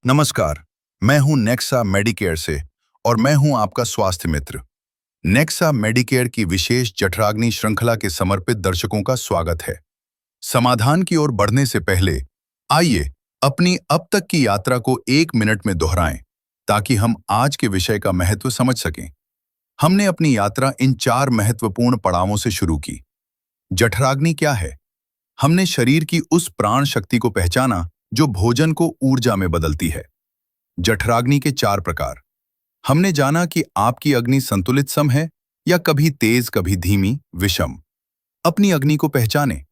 नमस्कार, मैं हूं नेक्सा मेडिकेयर से और मैं हूं आपका स्वास्थ्य मित्र। नेक्सा मेडिकेयर की विशेष जठराग्नि श्रृंखला के समर्पित दर्शकों का स्वागत है। समाधान की ओर बढ़ने से पहले आइए अपनी अब तक की यात्रा को 1 मिनट में दोहराएं ताकि हम आज के विषय का महत्व समझ सकें। हमने अपनी यात्रा इन 4 महत्वपूर्ण पड़ावों से शुरू की। जठराग्नि क्या है? हमने शरीर की उस प्राण शक्ति को पहचाना जो भोजन को ऊर्जा में बदलती है। जठराग्नि के 4 प्रकार। हमने जाना कि आपकी अग्नि संतुलित सम है या कभी तेज कभी धीमी, विषम। अपनी अग्नि को पहचानें।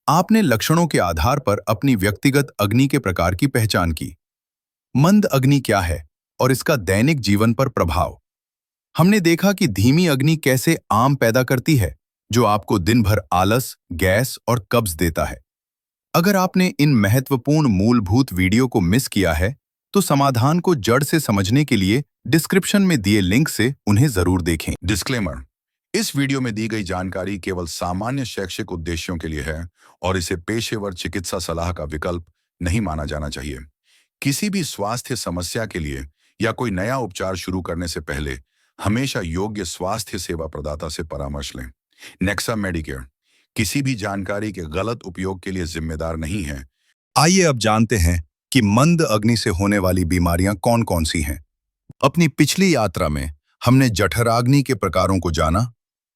आपने लक्षणों के आधार पर अपनी व्यक्तिगत अग्नि के प्रकार की पहचान की। मंद अग्नि क्या है और इसका दैनिक जीवन पर प्रभाव। हमने देखा कि धीमी अग्नि कैसे आम पैदा करती है, जो आपको दिन भर आलस, गैस और कब्ज देता है। अगर आपने इन महत्वपूर्ण मूलभूत वीडियो को मिस किया है, तो समाधान को जड़ से समझने के लिए डिस्क्रिप्शन में दिए लिंक से उन्हें जरूर देखें। डिस्क्लेमर: इस वीडियो में दी गई जानकारी केवल सामान्य शैक्षिक उद्देश्यों के लिए है और इसे पेशेवर चिकित्सा सलाह का विकल्प नहीं माना जाना चाहिए। किसी भी स्वास्थ्य समस्या के लिए या कोई नया उपचार शुरू करने से पहले हमेशा योग्य स्वास्थ्य सेवा प्रदाता से परामर्श लें। नेक्सा मेडिकेयर किसी भी जानकारी के गलत उपयोग के लिए जिम्मेदार नहीं है। आइए अब जानते हैं कि मंद अग्नि से होने वाली बीमारियां कौन कौन सी हैं। अपनी पिछली यात्रा में हमने जठराग्नि के प्रकारों को जाना,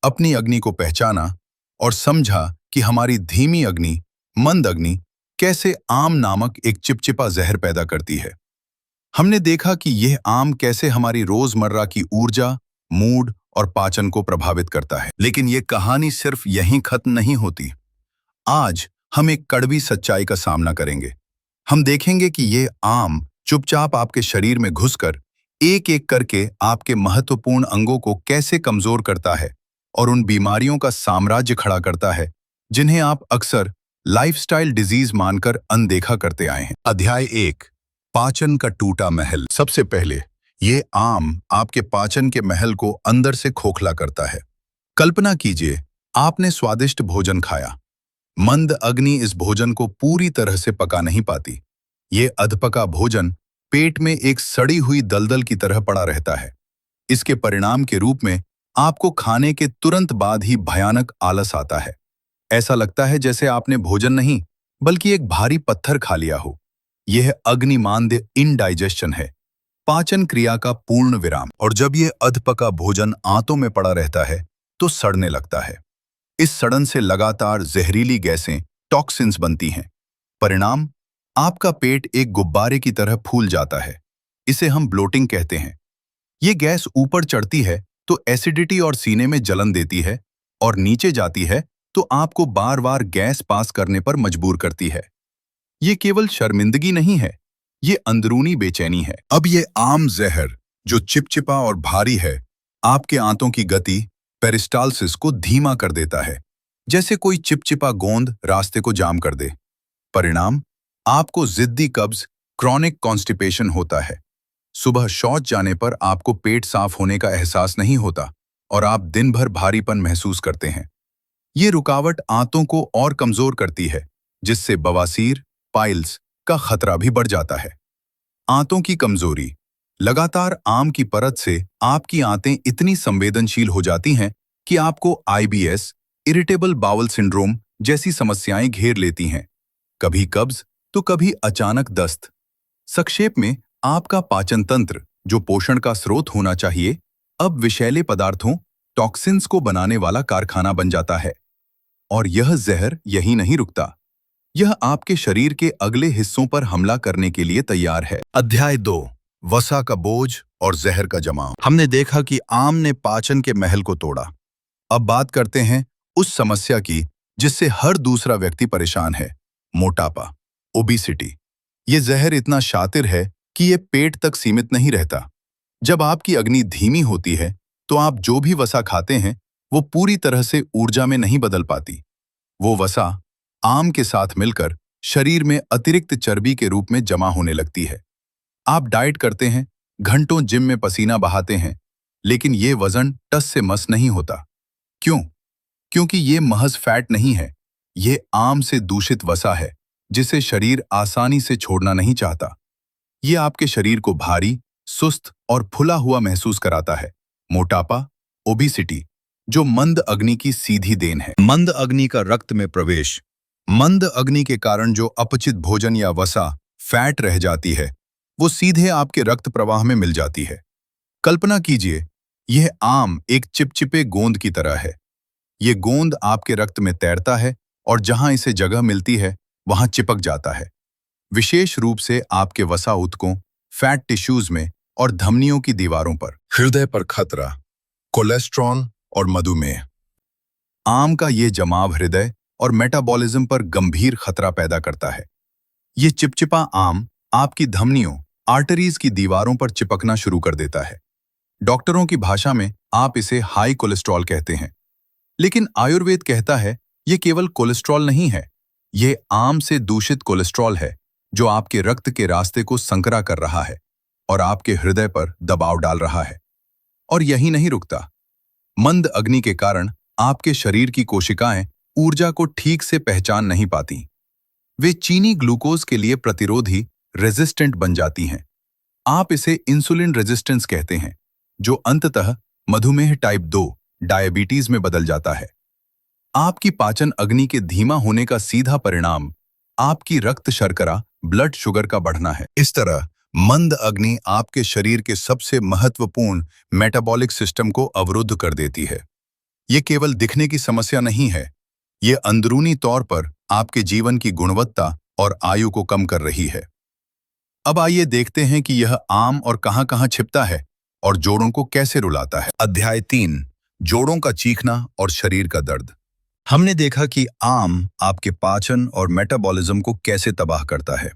अपनी अग्नि को पहचाना और समझा कि हमारी धीमी अग्नि, मंद अग्नि, कैसे आम नामक एक चिपचिपा जहर पैदा करती है। हमने देखा कि यह आम कैसे हमारी रोजमर्रा की ऊर्जा, मूड और पाचन को प्रभावित करता है। लेकिन यह कहानी सिर्फ यहीं खत्म नहीं होती। आज हम एक कड़वी सच्चाई का सामना करेंगे। हम देखेंगे कि यह आम चुपचाप आपके शरीर में घुसकर एक एक करके आपके महत्वपूर्ण अंगों को कैसे कमजोर करता है और उन बीमारियों का साम्राज्य खड़ा करता है जिन्हें आप अक्सर लाइफस्टाइल डिजीज मानकर अनदेखा करते आए हैं। अध्याय 1: पाचन का टूटा महल। सबसे पहले ये आम आपके पाचन के महल को अंदर से खोखला करता है। कल्पना कीजिए, आपने स्वादिष्ट भोजन खाया। मंद अग्नि इस भोजन को पूरी तरह से पका नहीं पाती। ये अधपका भोजन पेट में एक सड़ी हुई दलदल की तरह पड़ा रहता है। इसके परिणाम के रूप में आपको खाने के तुरंत बाद ही भयानक आलस आता है। ऐसा लगता है जैसे आपने भोजन नहीं बल्कि एक भारी पत्थर खा लिया हो। यह अग्निमांद्य इनडाइजेशन है, पाचन क्रिया का पूर्ण विराम। और जब यह अधपका भोजन आंतों में पड़ा रहता है तो सड़ने लगता है। इस सड़न से लगातार जहरीली गैसें, टॉक्सिन्स बनती हैं। परिणाम: आपका पेट एक गुब्बारे की तरह फूल जाता है। इसे हम ब्लोटिंग कहते हैं। ये गैस ऊपर चढ़ती है तो एसिडिटी और सीने में जलन देती है, और नीचे जाती है तो आपको बार बार गैस पास करने पर मजबूर करती है। ये केवल शर्मिंदगी नहीं है, ये अंदरूनी बेचैनी है। अब ये आम जहर जो चिपचिपा और भारी है, आपके आंतों की गति, पेरिस्टालसिस को धीमा कर देता है, जैसे कोई चिपचिपा गोंद रास्ते को जाम कर दे। परिणाम: आपको जिद्दी कब्ज, क्रॉनिक कॉन्स्टिपेशन होता है। सुबह शौच जाने पर आपको पेट साफ होने का एहसास नहीं होता और आप दिन भर भारीपन महसूस करते हैं। ये रुकावट आंतों को और कमजोर करती है, जिससे बवासीर, पाइल्स का खतरा भी बढ़ जाता है। आंतों की कमजोरी: लगातार आम की परत से आपकी आंतें इतनी संवेदनशील हो जाती हैं कि आपको आईबीएस, इरिटेबल बाउल सिंड्रोम जैसी समस्याएं घेर लेती हैं। कभी कब्ज तो कभी अचानक दस्त। संक्षेप में, आपका पाचन तंत्र, जो पोषण का स्रोत होना चाहिए, अब विषैले पदार्थों, टॉक्सिन्स को बनाने वाला कारखाना बन जाता है। और यह जहर यहीं नहीं रुकता। यह आपके शरीर के अगले हिस्सों पर हमला करने के लिए तैयार है। अध्याय 2: वसा का बोझ और जहर का जमाव। हमने देखा कि आम ने पाचन के महल को तोड़ा। अब बात करते हैं उस समस्या की जिससे हर दूसरा व्यक्ति परेशान है: मोटापा, ओबेसिटी। ये जहर इतना शातिर है कि ये पेट तक सीमित नहीं रहता। जब आपकी अग्नि धीमी होती है तो आप जो भी वसा खाते हैं वो पूरी तरह से ऊर्जा में नहीं बदल पाती। वो वसा आम के साथ मिलकर शरीर में अतिरिक्त चर्बी के रूप में जमा होने लगती है। आप डाइट करते हैं, घंटों जिम में पसीना बहाते हैं, लेकिन ये वजन टस से मस नहीं होता। क्यों? क्योंकि ये महज फैट नहीं है, ये आम से दूषित वसा है जिसे शरीर आसानी से छोड़ना नहीं चाहता। ये आपके शरीर को भारी, सुस्त और फुला हुआ महसूस कराता है। मोटापा, ओबेसिटी, जो मंद अग्नि की सीधी देन है। मंद अग्नि का रक्त में प्रवेश। मंद अग्नि के कारण जो अपचित भोजन या वसा, फैट रह जाती है, वो सीधे आपके रक्त प्रवाह में मिल जाती है। कल्पना कीजिए, यह आम एक चिपचिपे गोंद की तरह है। ये गोंद आपके रक्त में तैरता है और जहां इसे जगह मिलती है, वहां चिपक जाता है। विशेष रूप से आपके वसा ऊतकों, फैट टिश्यूज में और धमनियों की दीवारों पर। हृदय पर खतरा, कोलेस्ट्रॉल और मधुमेह। आम का ये जमाव हृदय और मेटाबॉलिज्म पर गंभीर खतरा पैदा करता है। ये चिपचिपा आम आपकी धमनियों, आर्टरीज की दीवारों पर चिपकना शुरू कर देता है। डॉक्टरों की भाषा में आप इसे हाई कोलेस्ट्रॉल कहते हैं, लेकिन आयुर्वेद कहता है ये केवल कोलेस्ट्रॉल नहीं है, ये आम से दूषित कोलेस्ट्रॉल है जो आपके रक्त के रास्ते को संकरा कर रहा है और आपके हृदय पर दबाव डाल रहा है। और यही नहीं रुकता। मंद अग्नि के कारण आपके शरीर की कोशिकाएं ऊर्जा को ठीक से पहचान नहीं पाती। वे चीनी ग्लूकोज के लिए प्रतिरोधी, रेजिस्टेंट बन जाती हैं। आप इसे इंसुलिन रेजिस्टेंस कहते हैं, जो अंततः मधुमेह टाइप 2 डायबिटीज में बदल जाता है। आपकी पाचन अग्नि के धीमा होने का सीधा परिणाम आपकी रक्त शर्करा, ब्लड शुगर का बढ़ना है। इस तरह मंद अग्नि आपके शरीर के सबसे महत्वपूर्ण मेटाबॉलिक सिस्टम को अवरुद्ध कर देती है। ये केवल दिखने की समस्या नहीं है, ये अंदरूनी तौर पर आपके जीवन की गुणवत्ता और आयु को कम कर रही है। अब आइए देखते हैं कि यह आम और कहां-कहां छिपता है और जोड़ों को कैसे रुलाता है। अध्याय 3, जोड़ों का चीखना और शरीर का दर्द। हमने देखा कि आम आपके पाचन और मेटाबॉलिज्म को कैसे तबाह करता है।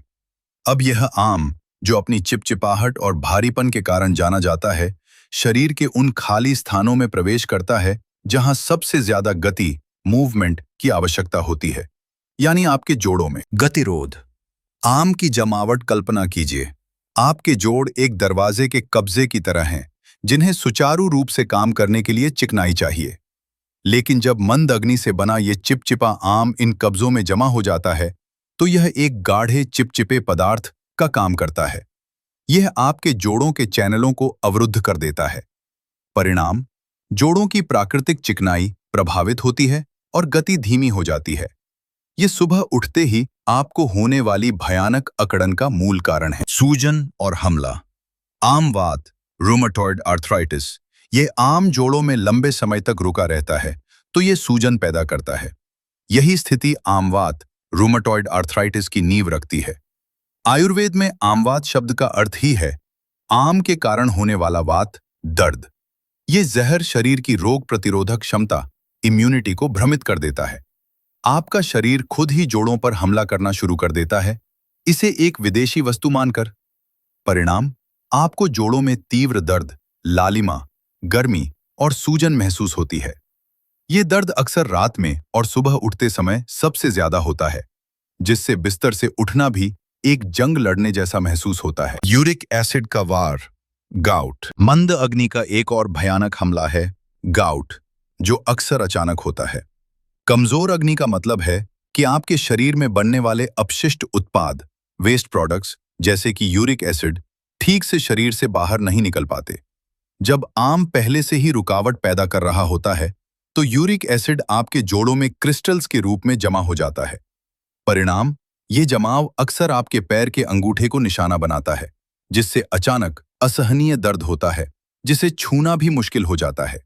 अब यह आम, जो अपनी चिपचिपाहट और भारीपन के कारण जाना जाता है, शरीर के उन खाली स्थानों में प्रवेश करता है जहां सबसे ज्यादा गति, मूवमेंट की आवश्यकता होती है, यानी आपके जोड़ों में। गतिरोध। आम की जमावट कल्पना कीजिए। आपके जोड़ एक दरवाजे के कब्जे की तरह हैं, जिन्हें सुचारू रूप से काम करने के लिए चिकनाई चाहिए। लेकिन जब मंद अग्नि से बना ये चिपचिपा आम इन कब्जों में जमा हो जाता है, तो यह एक गाढ़े चिपचिपे पदार्थ का काम करता है। यह आपके जोड़ों के चैनलों को अवरुद्ध कर देता है। परिणाम, जोड़ों की प्राकृतिक चिकनाई प्रभावित होती है और गति धीमी हो जाती है। ये सुबह उठते ही आपको होने वाली भयानक अकड़न का मूल कारण है। सूजन और हमला। आम वात, रूमेटॉइड आर्थराइटिस, ये आम जोड़ों में लंबे समय तक रुका रहता है, तो ये सूजन पैदा करता है। यही स्थिति आमवात, रूमेटॉइड आर्थराइटिस की नींव रखती है। आयुर्वेद में आमवात शब्द का अर्थ ही है आम के कारण होने वाला वात, दर्द। ये जहर शरीर की रोग प्रतिरोधक क्षमता, इम्यूनिटी को भ्रमित कर देता है। आपका शरीर खुद ही जोड़ों पर हमला करना शुरू कर देता है, इसे एक विदेशी वस्तु मानकर। परिणाम, आपको जोड़ों में तीव्र दर्द, लालिमा, गर्मी और सूजन महसूस होती है। ये दर्द अक्सर रात में और सुबह उठते समय सबसे ज्यादा होता है, जिससे बिस्तर से उठना भी एक जंग लड़ने जैसा महसूस होता है। यूरिक एसिड का वार, गाउट। मंद अग्नि का एक और भयानक हमला है गाउट, जो अक्सर अचानक होता है। कमजोर अग्नि का मतलब है कि आपके शरीर में बनने वाले अपशिष्ट उत्पाद, वेस्ट प्रोडक्ट्स जैसे कि यूरिक एसिड, ठीक से शरीर से बाहर नहीं निकल पाते। जब आम पहले से ही रुकावट पैदा कर रहा होता है, तो यूरिक एसिड आपके जोड़ों में क्रिस्टल्स के रूप में जमा हो जाता है। परिणाम, ये जमाव अक्सर आपके पैर के अंगूठे को निशाना बनाता है, जिससे अचानक असहनीय दर्द होता है, जिसे छूना भी मुश्किल हो जाता है।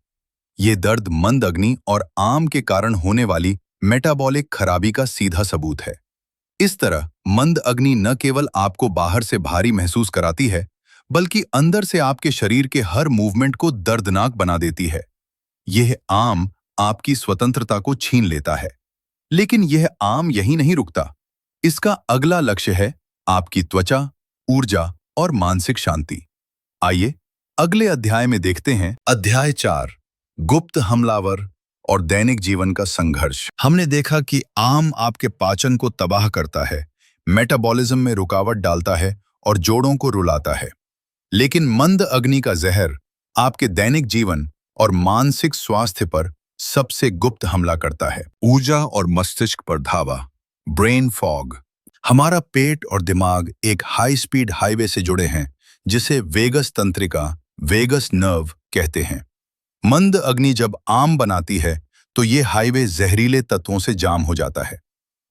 ये दर्द मंद अग्नि और आम के कारण होने वाली मेटाबॉलिक खराबी का सीधा सबूत है। इस तरह मंद अग्नि न केवल आपको बाहर से भारी महसूस कराती है, बल्कि अंदर से आपके शरीर के हर मूवमेंट को दर्दनाक बना देती है। यह आम आपकी स्वतंत्रता को छीन लेता है। लेकिन यह आम यहीं नहीं रुकता। इसका अगला लक्ष्य है आपकी त्वचा, ऊर्जा और मानसिक शांति। आइए अगले अध्याय में देखते हैं। अध्याय 4, गुप्त हमलावर और दैनिक जीवन का संघर्ष। हमने देखा कि आम आपके पाचन को तबाह करता है, मेटाबॉलिज्म में रुकावट डालता है और जोड़ों को रुलाता है। लेकिन मंद अग्नि का जहर आपके दैनिक जीवन और मानसिक स्वास्थ्य पर सबसे गुप्त हमला करता है। ऊर्जा और मस्तिष्क पर धावा, ब्रेन फॉग। हमारा पेट और दिमाग एक हाई स्पीड हाईवे से जुड़े हैं जिसे वेगस तंत्रिका वेगस नर्व कहते हैं। मंद अग्नि जब आम बनाती है तो ये हाईवे जहरीले तत्वों से जाम हो जाता है।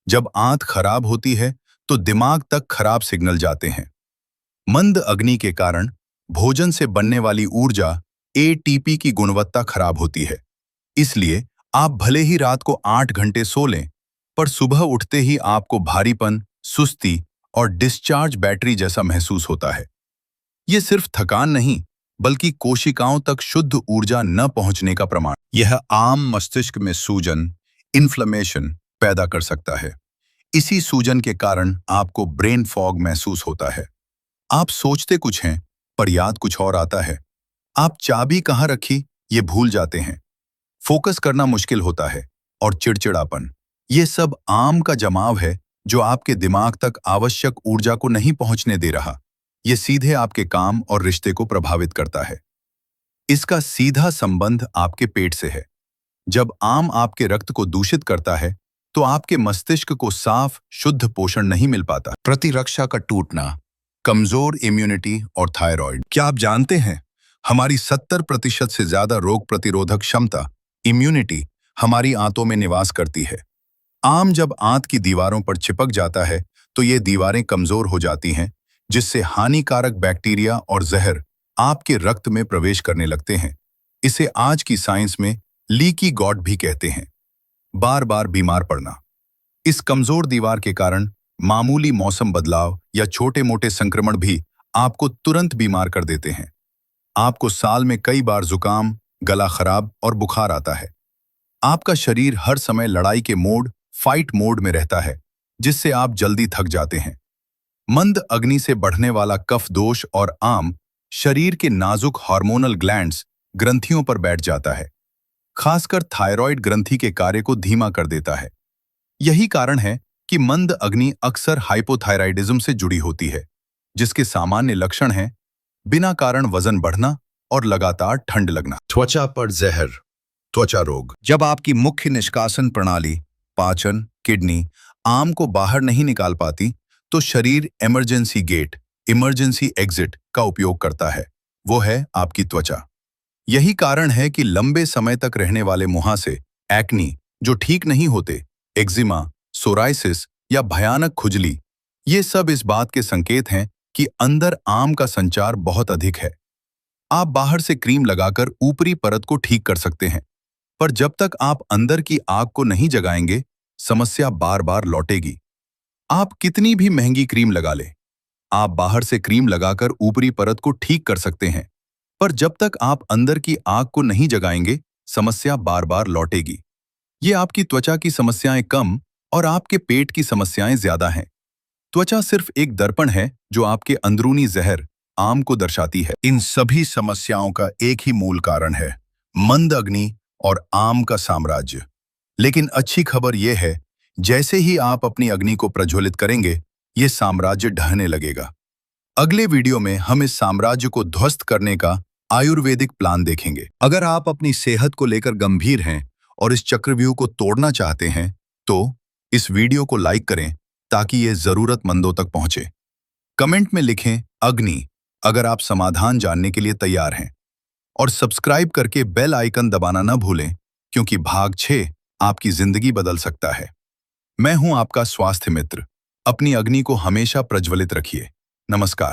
जब आंत खराब होती है तो दिमाग तक खराब सिग्नल जाते हैं। मंद अग्नि के कारण भोजन से बनने वाली ऊर्जा एटीपी की गुणवत्ता खराब होती है। इसलिए आप भले ही रात को 8 घंटे सो लें, पर सुबह उठते ही आपको भारीपन, सुस्ती और डिस्चार्ज बैटरी जैसा महसूस होता है। ये सिर्फ थकान नहीं, बल्कि कोशिकाओं तक शुद्ध ऊर्जा न पहुंचने का प्रमाण। यह आम मस्तिष्क में सूजन, इन्फ्लेमेशन पैदा कर सकता है। इसी सूजन के कारण आपको ब्रेन फॉग महसूस होता है। आप सोचते कुछ हैं, पर याद कुछ और आता है। आप चाबी कहाँ रखी, ये भूल जाते हैं। फोकस करना मुश्किल होता है और चिड़चिड़ापन, ये सब आम का जमाव है जो आपके दिमाग तक आवश्यक ऊर्जा को नहीं पहुंचने दे रहा। ये सीधे आपके काम और रिश्ते को प्रभावित करता है। इसका सीधा संबंध आपके पेट से है। जब आम आपके रक्त को दूषित करता है, तो आपके मस्तिष्क को साफ, शुद्ध पोषण नहीं मिल पाता। प्रतिरक्षा का टूटना, कमजोर इम्यूनिटी और थायराइड। क्या आप जानते हैं, हमारी 70% से ज्यादा रोग प्रतिरोधक क्षमता, इम्यूनिटी, हमारी आंतों में निवास करती है। आम जब आंत की दीवारों पर चिपक जाता है, तो ये दीवारें कमजोर हो जाती हैं, जिससे हानिकारक बैक्टीरिया और जहर आपके रक्त में प्रवेश करने लगते हैं। इसे आज की साइंस में लीकी गॉट भी कहते हैं। बार बार बीमार पड़ना। इस कमजोर दीवार के कारण मामूली मौसम बदलाव या छोटे-मोटे संक्रमण भी आपको तुरंत बीमार कर देते हैं। आपको साल में कई बार जुकाम, गला खराब और बुखार आता है। आपका शरीर हर समय लड़ाई के मोड, फाइट मोड में रहता है, जिससे आप जल्दी थक जाते हैं। मंद अग्नि से बढ़ने वाला कफ दोष और आम शरीर के नाजुक हार्मोनल ग्लैंड्स, ग्रंथियों पर बैठ जाता है। खासकर थायराइड ग्रंथि के कार्य को धीमा कर देता है। यही कारण है कि मंद अग्नि अक्सर हाइपोथायराइडिज्म से जुड़ी होती है, जिसके सामान्य लक्षण हैं बिना कारण वजन बढ़ना और लगातार ठंड लगना। त्वचा पर जहर, त्वचा रोग। जब आपकी मुख्य निष्कासन प्रणाली, पाचन, किडनी आम को बाहर नहीं निकाल पाती, तो शरीर इमरजेंसी गेट, इमरजेंसी एग्जिट का उपयोग करता है। वो है आपकी त्वचा। यही कारण है कि लंबे समय तक रहने वाले मुहासे, एक्नी जो ठीक नहीं होते, एक्जिमा, सोराइसिस या भयानक खुजली, ये सब इस बात के संकेत हैं कि अंदर आम का संचार बहुत अधिक है। आप बाहर से क्रीम लगाकर ऊपरी परत को ठीक कर सकते हैं, पर जब तक आप अंदर की आग को नहीं जगाएंगे, समस्या बार बार लौटेगी। आप कितनी भी महंगी क्रीम लगा लें, आप बाहर से क्रीम लगाकर ऊपरी परत को ठीक कर सकते हैं, पर जब तक आप अंदर की आग को नहीं जगाएंगे, समस्या बार बार लौटेगी। ये आपकी त्वचा की समस्याएं कम और आपके पेट की समस्याएं ज्यादा हैं। त्वचा सिर्फ एक दर्पण है जो आपके अंदरूनी जहर, आम को दर्शाती है। इन सभी समस्याओं का एक ही मूल कारण है, मंद अग्नि और आम का साम्राज्य। लेकिन अच्छी खबर यह है, जैसे ही आप अपनी अग्नि को प्रज्वलित करेंगे, ये साम्राज्य ढहने लगेगा। अगले वीडियो में हम इस साम्राज्य को ध्वस्त करने का आयुर्वेदिक प्लान देखेंगे। अगर आप अपनी सेहत को लेकर गंभीर हैं और इस चक्रव्यूह को तोड़ना चाहते हैं, तो इस वीडियो को लाइक करें ताकि ये जरूरतमंदों तक पहुंचे। कमेंट में लिखें अग्नि अगर आप समाधान जानने के लिए तैयार हैं, और सब्सक्राइब करके बेल आइकन दबाना न भूलें, क्योंकि भाग 6 आपकी जिंदगी बदल सकता है। मैं हूं आपका स्वास्थ्य मित्र। अपनी अग्नि को हमेशा प्रज्वलित रखिए। नमस्कार।